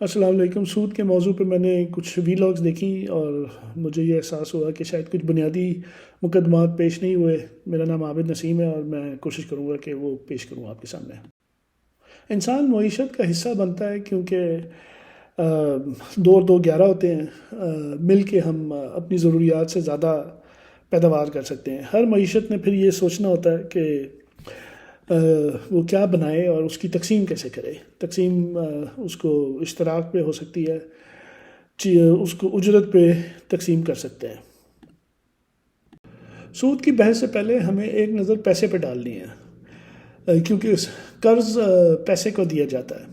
السلام علیکم۔ سود کے موضوع پہ میں نے کچھ ویلاگز دیکھی اور مجھے یہ احساس ہوا کہ شاید کچھ بنیادی مقدمات پیش نہیں ہوئے۔ میرا نام عابد نسیم ہے اور میں کوشش کروں گا کہ وہ پیش کروں آپ کے سامنے۔ انسان معیشت کا حصہ بنتا ہے کیونکہ دو اور دو 11 ہوتے ہیں، مل کے ہم اپنی ضروریات سے زیادہ پیداوار کر سکتے ہیں۔ ہر معیشت نے پھر یہ سوچنا ہوتا ہے کہ وہ کیا بنائے اور اس کی تقسیم کیسے کرے۔ تقسیم اس کو اشتراک پہ ہو سکتی ہے، اس کو اجرت پہ تقسیم کر سکتے ہیں۔ سود کی بحث سے پہلے ہمیں ایک نظر پیسے پہ ڈالنی ہے، کیونکہ قرض پیسے کو دیا جاتا ہے۔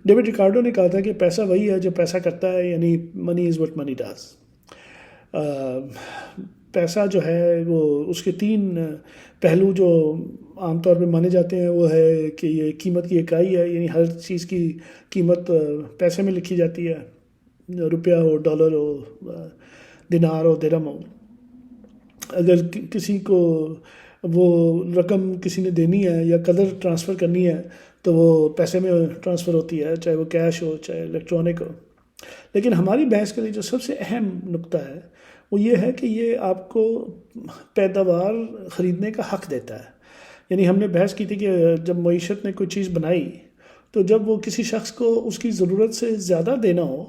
ڈیوڈ ریکارڈو نے کہا تھا کہ پیسہ وہی ہے جو پیسہ کرتا ہے، یعنی منی از وٹ منی ڈز۔ پیسہ جو ہے وہ اس کے 3 پہلو جو عام طور پہ مانے جاتے ہیں وہ ہے کہ یہ قیمت کی اکائی ہے، یعنی ہر چیز کی قیمت پیسے میں لکھی جاتی ہے، روپیہ ہو، ڈالر ہو، دینار ہو، درہم ہو۔ اگر کسی کو وہ رقم کسی نے دینی ہے یا قدر ٹرانسفر کرنی ہے تو وہ پیسے میں ٹرانسفر ہوتی ہے، چاہے وہ کیش ہو چاہے الیکٹرانک ہو۔ لیکن ہماری بحث کے لیے جو سب سے اہم نقطہ ہے وہ یہ ہے کہ یہ آپ کو پیداوار خریدنے کا حق دیتا ہے۔ یعنی ہم نے بحث کی تھی کہ جب معیشت نے کوئی چیز بنائی تو جب وہ کسی شخص کو اس کی ضرورت سے زیادہ دینا ہو،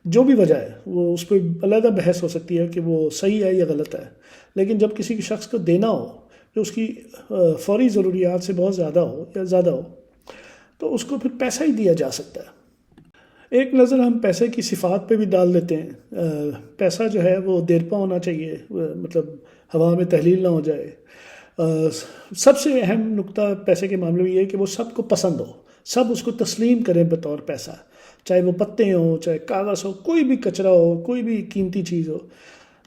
جو بھی وجہ ہے، وہ اس پہ علیحدہ بحث ہو سکتی ہے کہ وہ صحیح ہے یا غلط ہے، لیکن جب کسی شخص کو دینا ہو جو اس کی فوری ضروریات سے بہت زیادہ ہو یا زیادہ ہو تو اس کو پھر پیسہ ہی دیا جا سکتا ہے۔ ایک نظر ہم پیسے کی صفات پہ بھی ڈال دیتے ہیں۔ پیسہ جو ہے وہ دیرپا ہونا چاہیے، مطلب ہوا میں تحلیل نہ ہو جائے۔ سب سے اہم نقطہ پیسے کے معاملے میں یہ ہے کہ وہ سب کو پسند ہو، سب اس کو تسلیم کریں بطور پیسہ، چاہے وہ پتے ہوں، چاہے کاغذ ہو، کوئی بھی کچرا ہو، کوئی بھی قیمتی چیز ہو،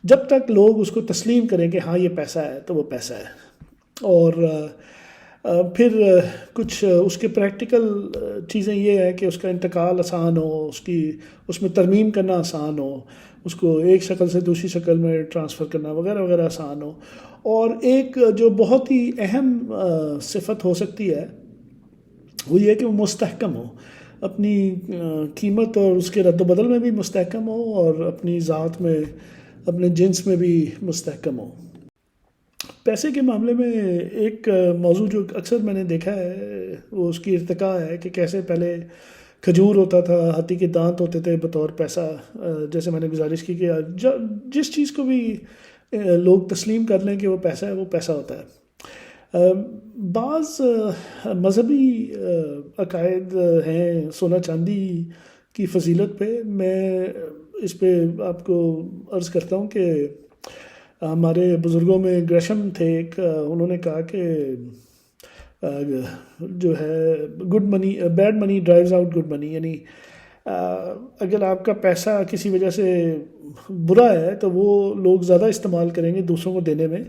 جب تک لوگ اس کو تسلیم کریں کہ ہاں یہ پیسہ ہے تو وہ پیسہ ہے۔ اور پھر کچھ اس کے پریکٹیکل چیزیں یہ ہے کہ اس کا انتقال آسان ہو، اس میں ترمیم کرنا آسان ہو، اس کو ایک شکل سے دوسری شکل میں ٹرانسفر کرنا وغیرہ وغیرہ آسان ہو۔ اور ایک جو بہت ہی اہم صفت ہو سکتی ہے وہ یہ کہ وہ مستحکم ہو، اپنی قیمت اور اس کے رد و بدل میں بھی مستحکم ہو اور اپنی ذات میں، اپنے جنس میں بھی مستحکم ہو۔ پیسے کے معاملے میں ایک موضوع جو اکثر میں نے دیکھا ہے وہ اس کی ارتقاء ہے کہ کیسے پہلے کھجور ہوتا تھا، ہاتھی کے دانت ہوتے تھے بطور پیسہ۔ جیسے میں نے گزارش کی کہ جس چیز کو بھی لوگ تسلیم کر لیں کہ وہ پیسہ ہے، وہ پیسہ ہوتا ہے۔ بعض مذہبی عقائد ہیں سونا چاندی کی فضیلت پہ۔ میں اس پہ آپ کو عرض کرتا ہوں کہ ہمارے بزرگوں میں گریشم تھے ایک، انہوں نے کہا کہ جو ہے گڈ منی، بیڈ منی ڈرائیوز آؤٹ گڈ منی، یعنی اگر آپ کا پیسہ کسی وجہ سے برا ہے تو وہ لوگ زیادہ استعمال کریں گے دوسروں کو دینے میں،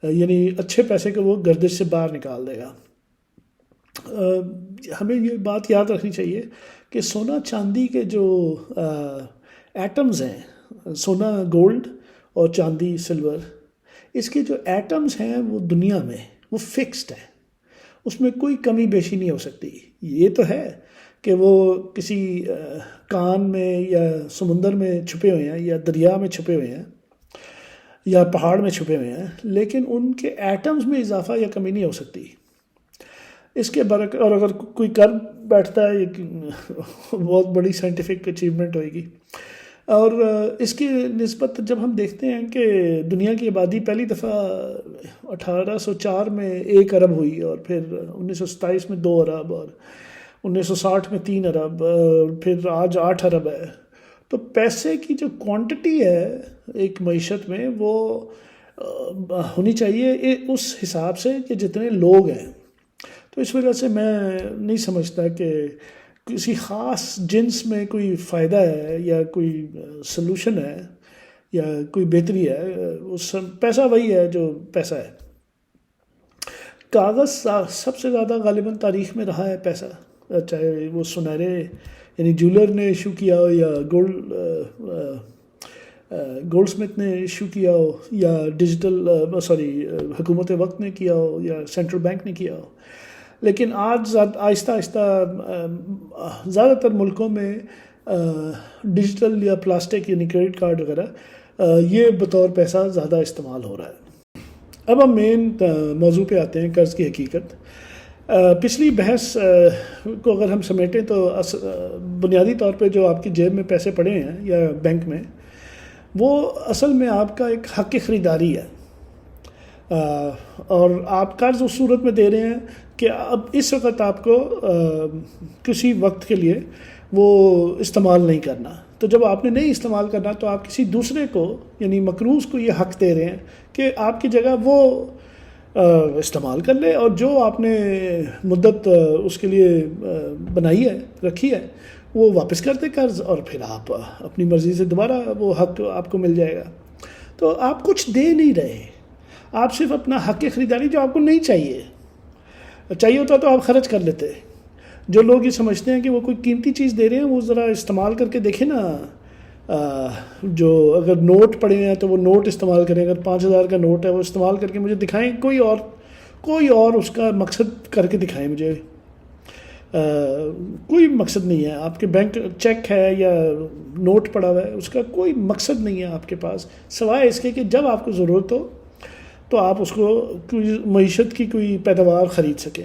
یعنی اچھے پیسے کو وہ گردش سے باہر نکال دے گا۔ ہمیں یہ بات یاد رکھنی چاہیے کہ سونا چاندی کے جو ایٹمز ہیں، سونا گولڈ اور چاندی سلور، اس کے جو ایٹمز ہیں وہ دنیا میں وہ فکسڈ ہیں، اس میں کوئی کمی بیشی نہیں ہو سکتی۔ یہ تو ہے کہ وہ کسی کان میں یا سمندر میں چھپے ہوئے ہیں یا دریا میں چھپے ہوئے ہیں یا پہاڑ میں چھپے ہوئے ہیں، لیکن ان کے ایٹمز میں اضافہ یا کمی نہیں ہو سکتی۔ اس کے برعکس، اور اگر کوئی کر بیٹھتا ہے یہ بہت بڑی سائنٹیفک اچیومنٹ ہوئے گی۔ اور اس کی نسبت جب ہم دیکھتے ہیں کہ دنیا کی آبادی پہلی دفعہ 1804 میں 1 ارب ہوئی، اور پھر 1927 میں 2 ارب، اور 1960 میں 3 ارب، پھر آج 8 ارب ہے، تو پیسے کی جو کوانٹٹی ہے ایک معیشت میں وہ ہونی چاہیے اس حساب سے کہ جتنے لوگ ہیں۔ تو اس وجہ سے میں نہیں سمجھتا کہ کسی خاص جنس میں کوئی فائدہ ہے یا کوئی سلوشن ہے یا کوئی بہتری ہے۔ پیسہ وہی ہے جو پیسہ ہے۔ کاغذ سب سے زیادہ غالباً تاریخ میں رہا ہے پیسہ، چاہے وہ سنہرے یعنی جولر نے ایشو کیا ہو یا گولڈ سمتھ نے ایشو کیا ہو یا حکومت وقت نے کیا ہو یا سینٹرل بینک نے کیا ہو۔ لیکن آج آہستہ آہستہ زیادہ تر ملکوں میں ڈیجیٹل یا پلاسٹک یعنی کریڈٹ کارڈ وغیرہ یہ بطور پیسہ زیادہ استعمال ہو رہا ہے۔ اب ہم مین موضوع پہ آتے ہیں، قرض کی حقیقت۔ پچھلی بحث کو اگر ہم سمیٹیں تو بنیادی طور پہ جو آپ کی جیب میں پیسے پڑے ہیں یا بینک میں، وہ اصل میں آپ کا ایک حق خریداری ہے، اور آپ قرض اس صورت میں دے رہے ہیں کہ اب اس وقت آپ کو کسی وقت کے لیے وہ استعمال نہیں کرنا، تو جب آپ نے نہیں استعمال کرنا تو آپ کسی دوسرے کو یعنی مقروض کو یہ حق دے رہے ہیں کہ آپ کی جگہ وہ استعمال کر لے، اور جو آپ نے مدت اس کے لیے بنائی ہے، رکھی ہے، وہ واپس کر دے قرض، اور پھر آپ اپنی مرضی سے دوبارہ وہ حق آپ کو مل جائے گا۔ تو آپ کچھ دے نہیں رہے، آپ صرف اپنا حق خریداری جو آپ کو نہیں چاہیے ہوتا تو آپ خرچ کر لیتے۔ جو لوگ یہ سمجھتے ہیں کہ وہ کوئی قیمتی چیز دے رہے ہیں، وہ ذرا استعمال کر کے دیکھیں نا، جو اگر نوٹ پڑے ہیں تو وہ نوٹ استعمال کریں، اگر 5,000 کا نوٹ ہے وہ استعمال کر کے مجھے دکھائیں، کوئی اور اس کا مقصد کر کے دکھائیں مجھے۔ کوئی مقصد نہیں ہے، آپ کے بینک چیک ہے یا نوٹ پڑا ہوا ہے، اس کا کوئی مقصد نہیں ہے آپ کے پاس، سوائے اس کے کہ جب آپ کو ضرورت ہو تو آپ اس کو کوئی معیشت کی کوئی پیداوار خرید سکیں،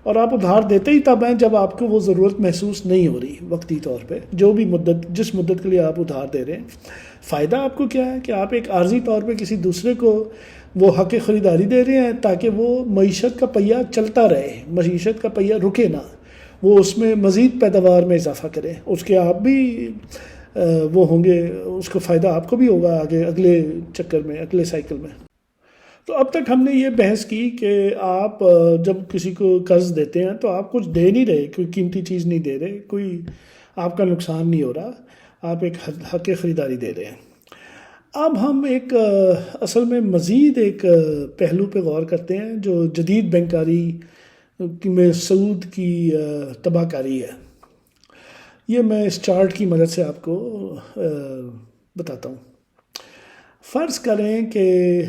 اور آپ ادھار دیتے ہی تب ہیں جب آپ کو وہ ضرورت محسوس نہیں ہو رہی وقتی طور پہ، جو بھی جس مدت کے لیے آپ ادھار دے رہے ہیں۔ فائدہ آپ کو کیا ہے کہ آپ ایک عارضی طور پہ کسی دوسرے کو وہ حق خریداری دے رہے ہیں تاکہ وہ معیشت کا پہیہ چلتا رہے، معیشت کا پہیہ رکے نہ، وہ اس میں مزید پیداوار میں اضافہ کرے، اس کے آپ بھی وہ ہوں گے، اس کو فائدہ آپ کو بھی ہوگا آگے اگلے چکر میں، اگلے سائیکل میں۔ تو اب تک ہم نے یہ بحث کی کہ آپ جب کسی کو قرض دیتے ہیں تو آپ کچھ دے نہیں رہے، کوئی قیمتی چیز نہیں دے رہے، کوئی آپ کا نقصان نہیں ہو رہا، آپ ایک حق خریداری دے رہے ہیں۔ اب ہم ایک اصل میں مزید ایک پہلو پہ غور کرتے ہیں جو جدید بینکاری میں سود کی تباہ کاری ہے۔ یہ میں اس چارٹ کی مدد سے آپ کو بتاتا ہوں۔ فرض کریں کہ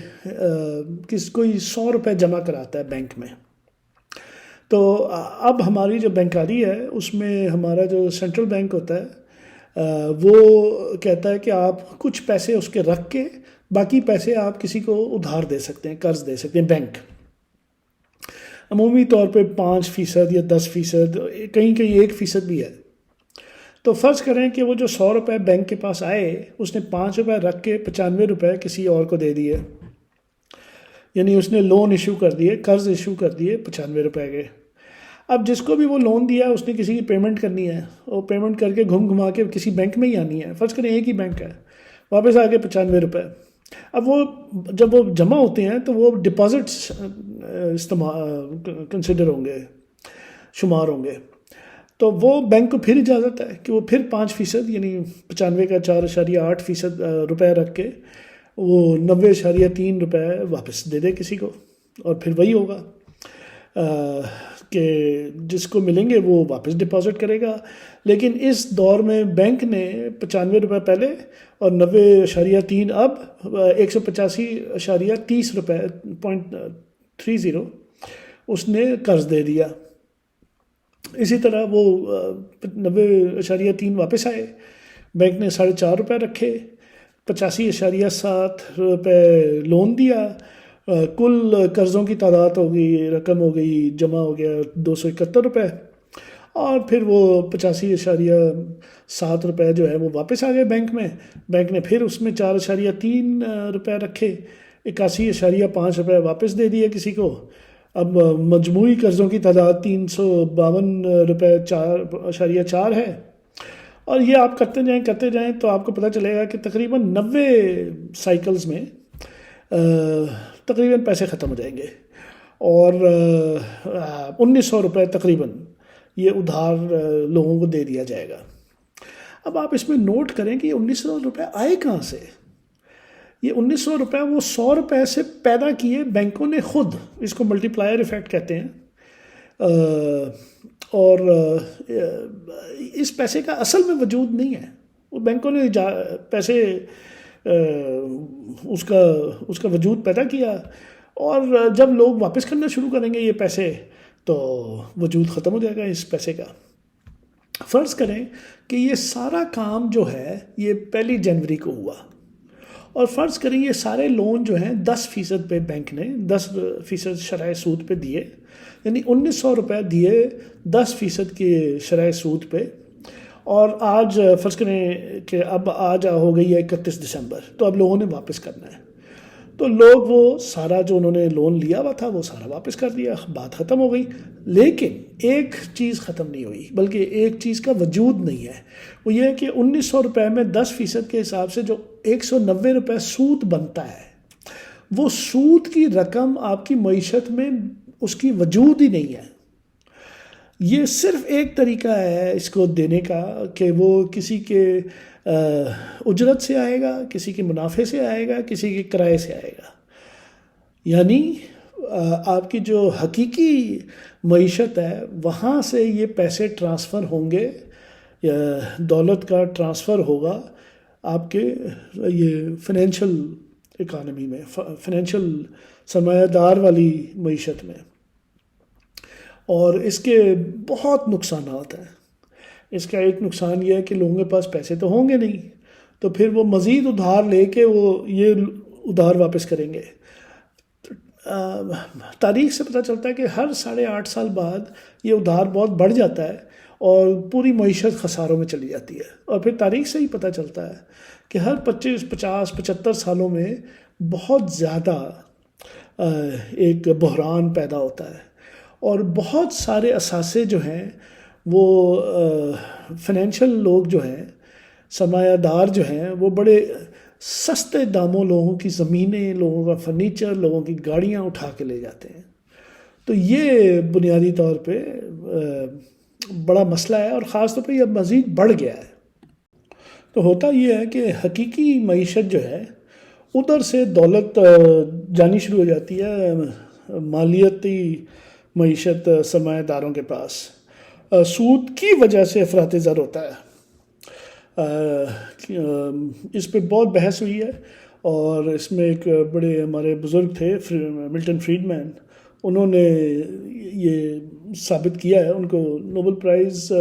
کوئی 100 روپے جمع کراتا ہے بینک میں، تو اب ہماری جو بینکاری ہے اس میں ہمارا جو سینٹرل بینک ہوتا ہے وہ کہتا ہے کہ آپ کچھ پیسے اس کے رکھ کے باقی پیسے آپ کسی کو ادھار دے سکتے ہیں، قرض دے سکتے ہیں۔ بینک عمومی طور پہ 5% یا 10%، کہیں 1% بھی ہے۔ تو فرض کریں کہ وہ جو 100 روپے بینک کے پاس آئے، اس نے 5 روپے رکھ کے 95 روپے کسی اور کو دے دیے، یعنی اس نے لون ایشو کر دیے، قرض ایشو کر دیے 95 روپے کے۔ اب جس کو بھی وہ لون دیا اس نے کسی کی پیمنٹ کرنی ہے، وہ پیمنٹ کر کے گھما کے کسی بینک میں ہی آنی ہے، فرض کریں ایک ہی بینک ہے، واپس آ کے 95 روپے۔ اب وہ جب وہ جمع ہوتے ہیں تو وہ ڈپازٹس کنسیڈر ہوں گے، شمار ہوں گے، تو وہ بینک کو پھر اجازت ہے کہ وہ پھر 5% یعنی 95 کا 4.8% روپے رکھ کے وہ 90.3 روپے واپس دے دے کسی کو، اور پھر وہی ہوگا کہ جس کو ملیں گے وہ واپس ڈپازٹ کرے گا۔ لیکن اس دور میں بینک نے 95 روپے پہلے اور 90.3 اب 185.30 روپے 0.30 اس نے قرض دے دیا۔ اسی طرح وہ 90.3 واپس آئے، بینک نے 4.5 روپے رکھے، 85.7 روپے لون دیا، کل قرضوں کی تعداد ہو گئی، رقم ہو گئی، جمع ہو گیا 271 روپے، اور پھر وہ 85.7 روپے جو ہے وہ واپس آ گئے بینک میں۔ بینک نے پھر اس میں 4.3 روپے رکھے، 81.5 روپے واپس دے دیے کسی کو۔ اب مجموعی قرضوں کی تعداد 352 روپے 4.4 ہے، اور یہ آپ کرتے جائیں تو آپ کو پتہ چلے گا کہ تقریباً 90 سائیکلز میں تقریباً پیسے ختم ہو جائیں گے، اور 1900 روپے تقریباً یہ ادھار لوگوں کو دے دیا جائے گا۔ اب آپ اس میں نوٹ کریں کہ یہ 1900 روپے آئے کہاں سے؟ یہ 1900 روپے وہ 100 روپے سے پیدا کیے بینکوں نے خود، اس کو ملٹی پلائر ایفیکٹ کہتے ہیں، اور اس پیسے کا اصل میں وجود نہیں ہے، وہ بینکوں نے پیسے اس کا وجود پیدا کیا، اور جب لوگ واپس کرنا شروع کریں گے یہ پیسے تو وجود ختم ہو جائے گا اس پیسے کا. فرض کریں کہ یہ سارا کام جو ہے یہ 1 جنوری کو ہوا، اور فرض کریں یہ سارے لون جو ہیں 10% پہ بینک نے 10% شرح سود پہ دیے، یعنی 1900 روپے دیے 10% کی شرح سود پہ. اور آج فرض کریں کہ اب آج ہو گئی ہے 31 دسمبر، تو اب لوگوں نے واپس کرنا ہے. تو لوگ وہ سارا جو انہوں نے لون لیا ہوا تھا وہ سارا واپس کر دیا، بات ختم ہو گئی. لیکن ایک چیز ختم نہیں ہوئی، بلکہ ایک چیز کا وجود نہیں ہے. وہ یہ ہے کہ 1900 روپے میں 10% کے حساب سے جو 190 روپے سود بنتا ہے، وہ سود کی رقم آپ کی معیشت میں اس کی وجود ہی نہیں ہے. یہ صرف ایک طریقہ ہے اس کو دینے کا کہ وہ کسی کے اجرت سے آئے گا، کسی کے منافع سے آئے گا، کسی کے کرائے سے آئے گا. یعنی آپ کی جو حقیقی معیشت ہے وہاں سے یہ پیسے ٹرانسفر ہوں گے، دولت کا ٹرانسفر ہوگا آپ کے یہ فائنینشیل اکانومی میں، فائنینشیل سرمایہ دار والی معیشت میں. اور اس کے بہت نقصانات ہیں. اس کا ایک نقصان یہ ہے کہ لوگوں کے پاس پیسے تو ہوں گے نہیں، تو پھر وہ مزید ادھار لے کے وہ یہ ادھار واپس کریں گے. تاریخ سے پتہ چلتا ہے کہ ہر 8.5 سال بعد یہ ادھار بہت بڑھ جاتا ہے اور پوری معیشت خساروں میں چلی جاتی ہے. اور پھر تاریخ سے ہی پتہ چلتا ہے کہ ہر 25 50 75 سالوں میں بہت زیادہ ایک بحران پیدا ہوتا ہے، اور بہت سارے اثاثے جو ہیں وہ فائنینشیل لوگ جو ہیں، سرمایہ دار جو ہیں، وہ بڑے سستے داموں لوگوں کی زمینیں، لوگوں کا فرنیچر، لوگوں کی گاڑیاں اٹھا کے لے جاتے ہیں. تو یہ بنیادی طور پہ بڑا مسئلہ ہے، اور خاص طور پہ یہ مزید بڑھ گیا ہے. تو ہوتا یہ ہے کہ حقیقی معیشت جو ہے ادھر سے دولت جانی شروع ہو جاتی ہے، مالیاتی معیشت سرمایہ داروں کے پاس. سود کی وجہ سے افراط زر ہوتا ہے. اس پہ بہت بحث ہوئی ہے، اور اس میں ایک بڑے ہمارے بزرگ تھے ملٹن فریڈمین، انہوں نے یہ ثابت کیا ہے، ان کو نوبل پرائز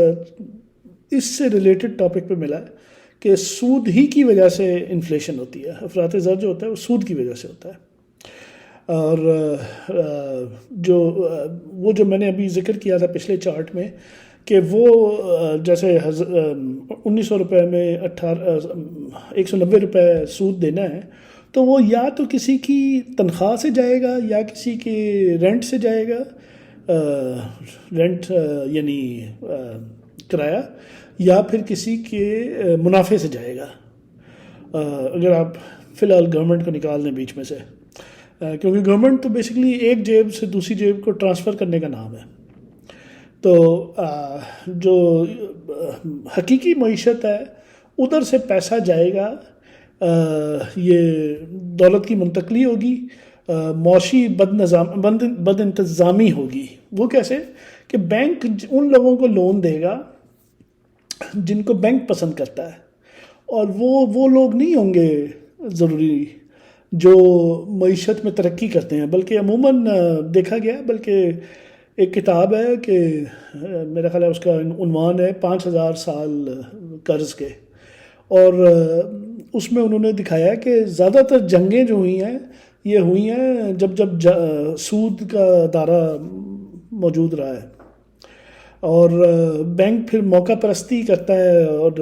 اس سے ریلیٹڈ ٹاپک پہ ملا ہے کہ سود ہی کی وجہ سے انفلیشن ہوتی ہے. افراط زر جو ہوتا ہے وہ سود کی وجہ سے ہوتا ہے. اور جو میں نے ابھی ذکر کیا تھا پچھلے چارٹ میں کہ وہ جیسے 1900 روپے میں 190 روپے سود دینا ہے، تو وہ یا تو کسی کی تنخواہ سے جائے گا، یا کسی کے رینٹ سے جائے گا، رینٹ یعنی کرایہ، یا پھر کسی کے منافع سے جائے گا. اگر آپ فی الحال گورنمنٹ کو نکال دیں بیچ میں سے، کیونکہ گورنمنٹ تو بیسیکلی ایک جیب سے دوسری جیب کو ٹرانسفر کرنے کا نام ہے. تو جو حقیقی معیشت ہے ادھر سے پیسہ جائے گا، یہ دولت کی منتقلی ہوگی، معاشی بد انتظامی ہوگی. وہ کیسے کہ بینک ان لوگوں کو لون دے گا جن کو بینک پسند کرتا ہے، اور وہ لوگ نہیں ہوں گے ضروری جو معیشت میں ترقی کرتے ہیں، بلکہ عموماً دیکھا گیا، بلکہ ایک کتاب ہے کہ میرا خیال ہے اس کا عنوان ہے 5000 سال قرض کے، اور اس میں انہوں نے دکھایا کہ زیادہ تر جنگیں جو ہوئی ہیں یہ ہوئی ہیں جب سود کا دارہ موجود رہا ہے، اور بینک پھر موقع پرستی کرتا ہے اور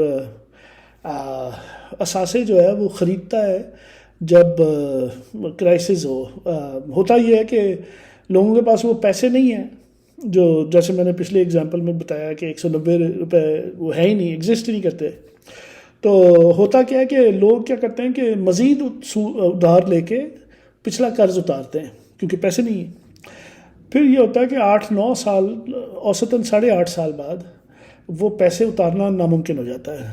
اثاثے جو ہے وہ خریدتا ہے جب کرائسس ہو. ہوتا یہ ہے کہ لوگوں کے پاس وہ پیسے نہیں ہیں جو جیسے میں نے پچھلے اگزامپل میں بتایا کہ 190 روپے وہ ہے ہی نہیں، ایگزسٹ ہی نہیں کرتے. تو ہوتا کیا ہے کہ لوگ کیا کرتے ہیں کہ مزید ادھار لے کے پچھلا قرض اتارتے ہیں کیونکہ پیسے نہیں ہیں. پھر یہ ہوتا ہے کہ 8-9 سال، اوسطاً 8.5 سال بعد وہ پیسے اتارنا ناممکن ہو جاتا ہے،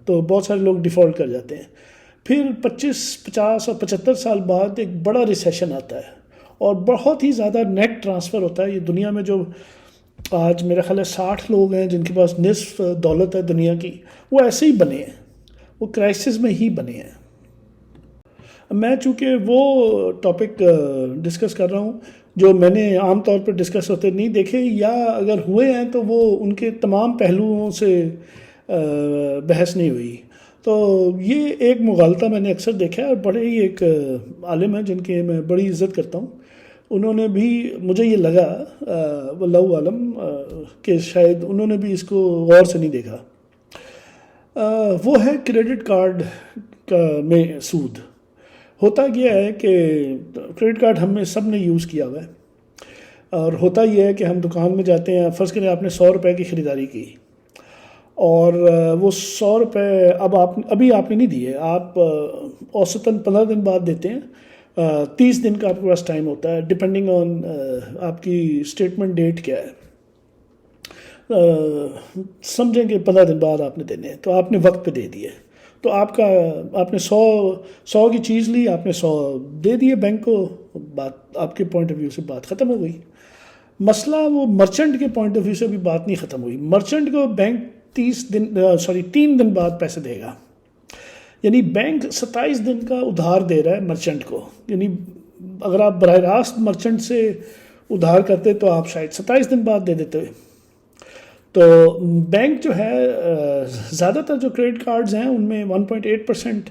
تو بہت سارے لوگ ڈیفالٹ کر جاتے ہیں. پھر 25 50 اور 75 سال بعد ایک بڑا ریسیشن آتا ہے، اور بہت ہی زیادہ نیٹ ٹرانسفر ہوتا ہے. یہ دنیا میں جو آج میرا خیال ہے 60 لوگ ہیں جن کے پاس نصف دولت ہے دنیا کی، وہ ایسے ہی بنے ہیں، وہ کرائسس میں ہی بنے ہیں. میں چونکہ وہ ٹاپک ڈسکس کر رہا ہوں جو میں نے عام طور پر ڈسکس ہوتے نہیں دیکھے، یا اگر ہوئے ہیں تو وہ ان کے تمام پہلوؤں سے بحث نہیں ہوئی. تو یہ ایک مغالطہ میں نے اکثر دیکھا ہے، اور بڑے ہی ایک عالم ہیں جن کی میں بڑی عزت کرتا ہوں، انہوں نے بھی، مجھے یہ لگا واللہ عالم کہ شاید انہوں نے بھی اس کو غور سے نہیں دیکھا. وہ ہے کریڈٹ کارڈ کا میں سود. ہوتا کیا ہے کہ کریڈٹ کارڈ ہم نے سب نے یوز کیا ہوا ہے، اور ہوتا یہ ہے کہ ہم دکان میں جاتے ہیں، فرض کریں آپ نے 100 روپے کی خریداری کی، اور وہ 100 روپے ابھی آپ نے نہیں دیے، آپ اوسطاً 15 دن بعد دیتے ہیں. 30 دن کا آپ کے پاس ٹائم ہوتا ہے، ڈپینڈنگ آن آپ کی اسٹیٹمنٹ ڈیٹ کیا ہے. سمجھیں کہ 15 دن بعد آپ نے دینے ہیں، تو آپ نے وقت پہ دے دیے، تو آپ نے 100 کی چیز لی، آپ نے 100 دے دیے بینک کو، بات آپ کے پوائنٹ آف ویو سے بات ختم ہو گئی. مسئلہ وہ مرچنٹ کے پوائنٹ آف ویو سے بھی بات نہیں ختم ہوئی. مرچنٹ کو بینک 3 دن بعد پیسے دے گا، یعنی بینک 27 دن کا ادھار دے رہا ہے مرچنٹ کو. یعنی اگر آپ براہ راست مرچنٹ سے ادھار کرتے تو آپ شاید 27 دن بعد دے دیتے. تو بینک جو ہے زیادہ تر جو کریڈٹ کارڈز ہیں ان میں 1.8%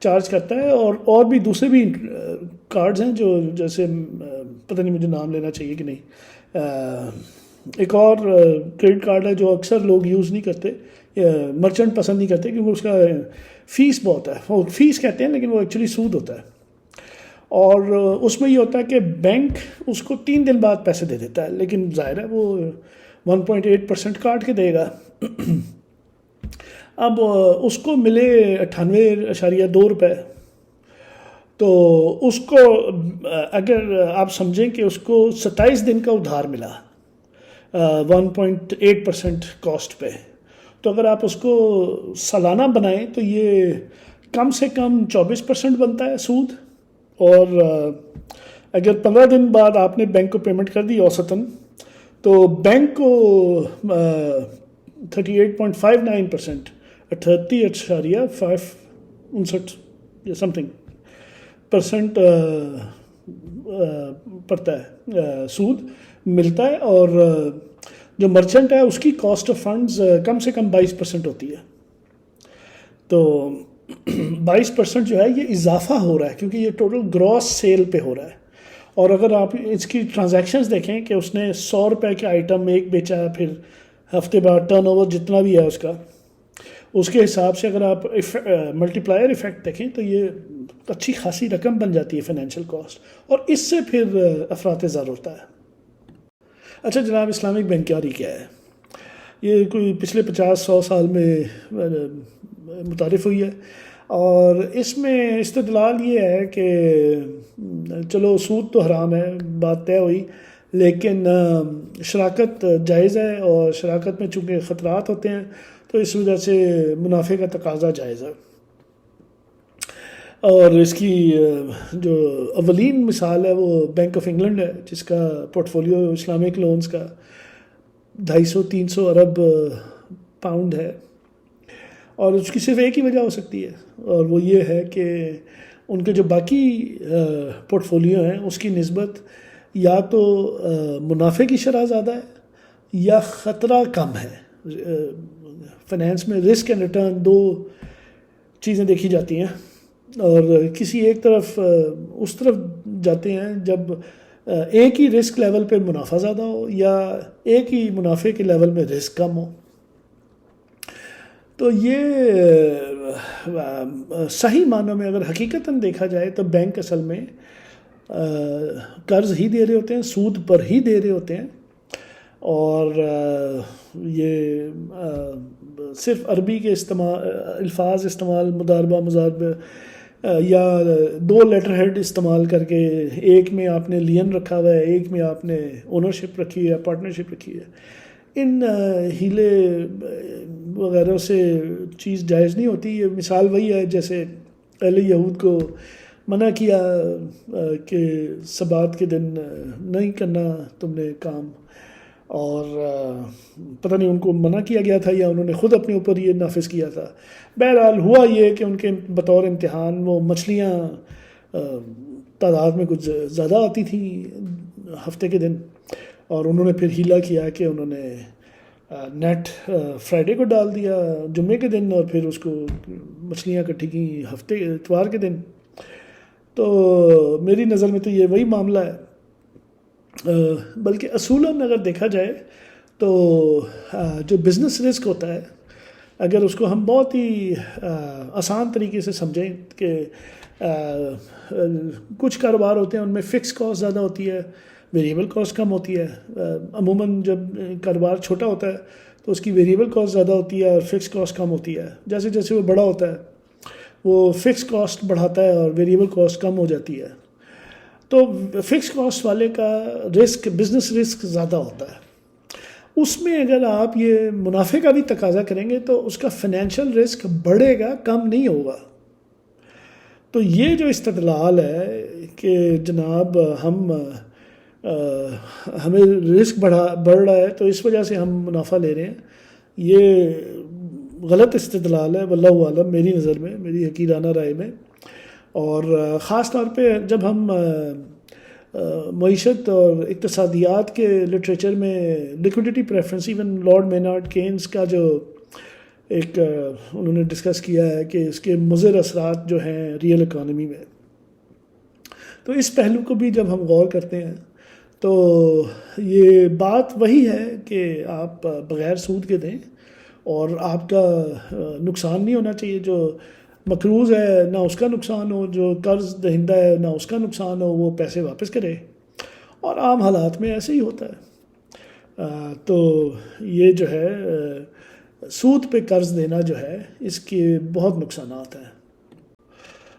چارج کرتا ہے، اور بھی دوسرے بھی کارڈز ہیں جو جیسے پتہ نہیں مجھے نام لینا چاہیے کہ نہیں. ایک اور کریڈٹ کارڈ ہے جو اکثر لوگ یوز نہیں کرتے، مرچنٹ پسند نہیں کرتے، کیونکہ اس کا فیس بہت ہے. وہ فیس کہتے ہیں لیکن وہ ایکچولی سود ہوتا ہے، اور اس میں یہ ہوتا ہے کہ بینک اس کو 3 دن بعد پیسے دے دیتا ہے، لیکن ظاہر ہے وہ 1.8% کاٹ کے دے گا. اب اس کو ملے 98.2 روپے، تو اس کو اگر آپ سمجھیں کہ اس کو 27 دن کا ادھار ملا 1.8% کاسٹ پہ، تو اگر آپ اس کو سالانہ بنائیں تو یہ کم سے کم 24% بنتا ہے سود. اور اگر 15 دن بعد آپ نے بینک کو پیمنٹ کر دی اوسطاً، تو بینک کو 38.59%، 38.559 یا سم تھنگ پرسنٹ پڑتا ہے، سود ملتا ہے. اور جو مرچنٹ ہے اس کی کاسٹ آف فنڈز کم سے کم 22% ہوتی ہے. تو 22% جو ہے یہ اضافہ ہو رہا ہے، کیونکہ یہ ٹوٹل گراس سیل پہ ہو رہا ہے. اور اگر آپ اس کی ٹرانزیکشنز دیکھیں کہ اس نے 100 روپے کے آئٹم ایک بیچا، پھر ہفتے بعد ٹرن اوور جتنا بھی ہے اس کے حساب سے اگر آپ ملٹی پلائر ایفیکٹ دیکھیں تو یہ اچھی خاصی رقم بن جاتی ہے فائنینشیل کاسٹ، اور اس سے پھر افراط زر ہوتا ہے. اچھا جناب، اسلامک بینکاری کیا ہے؟ یہ کوئی پچھلے 50-100 سال میں متعارف ہوئی ہے، اور اس میں استدلال یہ ہے کہ چلو سود تو حرام ہے، بات طے ہوئی، لیکن شراکت جائز ہے، اور شراکت میں چونکہ خطرات ہوتے ہیں تو اس وجہ سے منافع کا تقاضا جائز ہے. اور اس کی جو اولین مثال ہے وہ بینک آف انگلینڈ ہے، جس کا پورٹ فولیو اسلامک لونز کا 250-300 ارب پاؤنڈ ہے. اور اس کی صرف ایک ہی وجہ ہو سکتی ہے، اور وہ یہ ہے کہ ان کے جو باقی پورٹ فولیو ہیں اس کی نسبت یا تو منافع کی شرح زیادہ ہے یا خطرہ کم ہے. فائنینس میں رسک اینڈ ریٹرن 2 چیزیں دیکھی جاتی ہیں، اور کسی ایک طرف اس طرف جاتے ہیں جب ایک ہی رسک لیول پہ منافع زیادہ ہو یا ایک ہی منافع کے لیول میں رسک کم ہو. تو یہ صحیح معنوں میں اگر حقیقتاً دیکھا جائے تو بینک اصل میں قرض ہی دے رہے ہوتے ہیں، سود پر ہی دے رہے ہوتے ہیں. اور یہ صرف عربی کے الفاظ استعمال، مضاربہ، مضاربہ، یا 2 لیٹر ہیڈ استعمال کر کے، ایک میں آپ نے لین رکھا ہوا ہے، ایک میں آپ نے اونرشپ رکھی ہے، پارٹنرشپ رکھی ہے، ان ہیلے وغیرہ سے چیز جائز نہیں ہوتی. یہ مثال وہی ہے جیسے اہل یہود کو منع کیا کہ سبات کے دن نہیں کرنا تم نے کام، اور پتہ نہیں ان کو منع کیا گیا تھا یا انہوں نے خود اپنے اوپر یہ نافذ کیا تھا. بہرحال ہوا یہ کہ ان کے بطور امتحان وہ مچھلیاں تعداد میں کچھ زیادہ آتی تھیں ہفتے کے دن، اور انہوں نے پھر ہیلا کیا کہ انہوں نے نیٹ فرائیڈے کو ڈال دیا جمعے کے دن، اور پھر اس کو مچھلیاں اکٹھی کی ہفتے اتوار کے دن. تو میری نظر میں تو یہ وہی معاملہ ہے. بلکہ اصولاً اگر دیکھا جائے تو جو بزنس رسک ہوتا ہے، اگر اس کو ہم بہت ہی آسان طریقے سے سمجھیں کہ کچھ کاروبار ہوتے ہیں ان میں فکس کاسٹ زیادہ ہوتی ہے، ویریبل کاسٹ کم ہوتی ہے. عموماً جب کاروبار چھوٹا ہوتا ہے تو اس کی ویریبل کاسٹ زیادہ ہوتی ہے اور فکس کاسٹ کم ہوتی ہے. جیسے جیسے وہ بڑا ہوتا ہے وہ فکس کاسٹ بڑھاتا ہے اور ویریبل کاسٹ کم ہو جاتی ہے. تو فکس کاسٹ والے کا رسک، بزنس رسک زیادہ ہوتا ہے. اس میں اگر آپ یہ منافع کا بھی تقاضا کریں گے تو اس کا فائنینشیل رسک بڑھے گا، کم نہیں ہوگا. تو یہ جو استدلال ہے کہ جناب ہمیں رسک بڑھ رہا ہے تو اس وجہ سے ہم منافع لے رہے ہیں، یہ غلط استدلال ہے واللہ عالم، میری نظر میں، میری حقیرانہ رائے میں. اور خاص طور پہ جب ہم معیشت اور اقتصادیات کے لٹریچر میں liquidity preference, even lord Maynard Keynes کا جو ایک انہوں نے ڈسکس کیا ہے کہ اس کے مضر اثرات جو ہیں ریئل اکانومی میں، تو اس پہلو کو بھی جب ہم غور کرتے ہیں تو یہ بات وہی ہے کہ آپ بغیر سود کے دیں اور آپ کا نقصان نہیں ہونا چاہیے. جو مقروض ہے نہ اس کا نقصان ہو، جو قرض دہندہ ہے نہ اس کا نقصان ہو، وہ پیسے واپس کرے. اور عام حالات میں ایسے ہی ہوتا ہے. تو یہ جو ہے سود پہ قرض دینا جو ہے اس کے بہت نقصانات ہیں.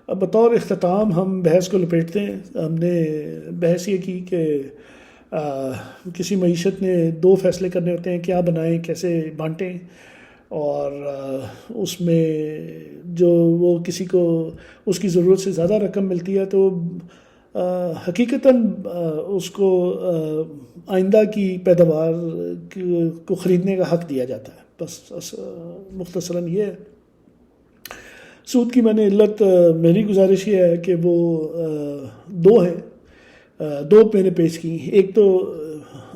اب بطور اختتام ہم بحث کو لپیٹتے ہیں. ہم نے بحث یہ کی کہ کسی معیشت نے 2 فیصلے کرنے ہوتے ہیں، کیا بنائیں، کیسے بانٹیں. اور اس میں جو وہ کسی کو اس کی ضرورت سے زیادہ رقم ملتی ہے تو حقیقتاً اس کو آئندہ کی پیداوار کو خریدنے کا حق دیا جاتا ہے. بس مختصراً یہ ہے. سود کی میں نے علت، میری گزارش یہ ہے کہ وہ 2 ہیں، 2 میں نے پیش کی. ایک تو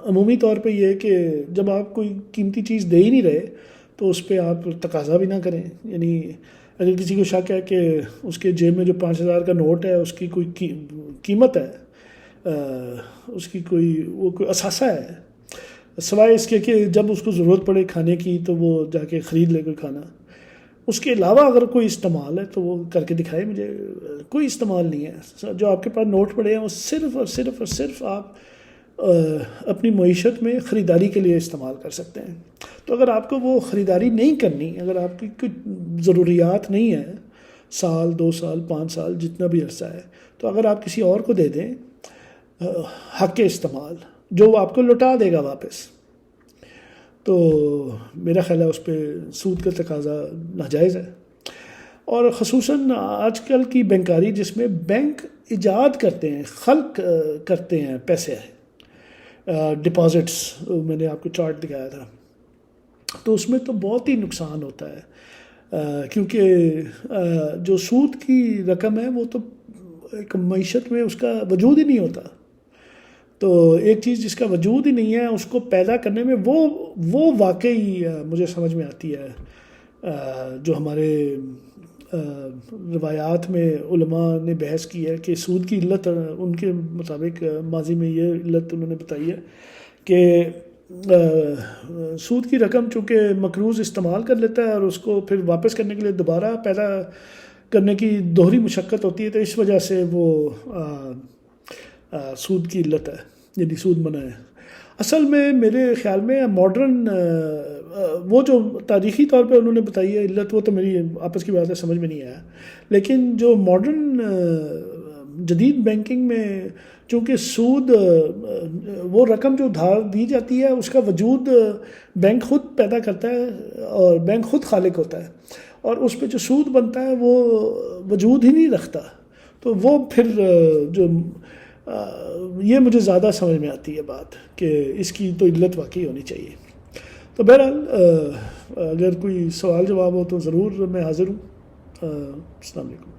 عمومی طور پہ یہ کہ جب آپ کوئی قیمتی چیز دے ہی نہیں رہے تو اس پہ آپ تقاضا بھی نہ کریں. یعنی اگر کسی کو شک ہے کہ اس کے جیب میں جو 5,000 کا نوٹ ہے اس کی کوئی قیمت ہے، اس کی کوئی اثاثہ ہے، سوائے اس کے کہ جب اس کو ضرورت پڑے کھانے کی تو وہ جا کے خرید لے کوئی کھانا، اس کے علاوہ اگر کوئی استعمال ہے تو وہ کر کے دکھائے مجھے. کوئی استعمال نہیں ہے. جو آپ کے پاس نوٹ پڑے ہیں وہ صرف اور صرف اور صرف آپ اپنی معیشت میں خریداری کے لیے استعمال کر سکتے ہیں. تو اگر آپ کو وہ خریداری نہیں کرنی، اگر آپ کی کوئی ضروریات نہیں ہے، سال 2 سال 5 سال جتنا بھی عرصہ ہے، تو اگر آپ کسی اور کو دے دیں حق استعمال، جو وہ آپ کو لوٹا دے گا واپس، تو میرا خیال ہے اس پہ سود کا تقاضا ناجائز ہے. اور خصوصاً آج کل کی بینکاری جس میں بینک ایجاد کرتے ہیں، خلق کرتے ہیں پیسے، ڈپازٹس، میں نے آپ کو چارٹ دکھایا تھا، تو اس میں تو بہت ہی نقصان ہوتا ہے. کیونکہ جو سود کی رقم ہے وہ تو ایک معیشت میں اس کا وجود ہی نہیں ہوتا. تو ایک چیز جس کا وجود ہی نہیں ہے اس کو پیدا کرنے میں وہ واقعی مجھے سمجھ میں آتی ہے. جو ہمارے روایات میں علماء نے بحث کی ہے کہ سود کی علت، ان کے مطابق ماضی میں یہ علت انہوں نے بتائی ہے کہ سود کی رقم چونکہ مقروض استعمال کر لیتا ہے اور اس کو پھر واپس کرنے کے لیے دوبارہ پیدا کرنے کی دوہری مشقت ہوتی ہے، تو اس وجہ سے وہ سود کی علت ہے، یعنی سود منع ہے. اصل میں میرے خیال میں ماڈرن وہ جو تاریخی طور پہ انہوں نے بتائی ہے علت، وہ تو میری آپس کی بات ہے سمجھ میں نہیں آیا. لیکن جو ماڈرن جدید بینکنگ میں چونکہ سود، وہ رقم جو ادھار دی جاتی ہے اس کا وجود بینک خود پیدا کرتا ہے اور بینک خود خالق ہوتا ہے، اور اس پہ جو سود بنتا ہے وہ وجود ہی نہیں رکھتا. تو وہ پھر جو یہ مجھے زیادہ سمجھ میں آتی ہے بات کہ اس کی تو علت واقعی ہونی چاہیے. تو بہرحال اگر کوئی سوال جواب ہو تو ضرور میں حاضر ہوں. السلام علیکم.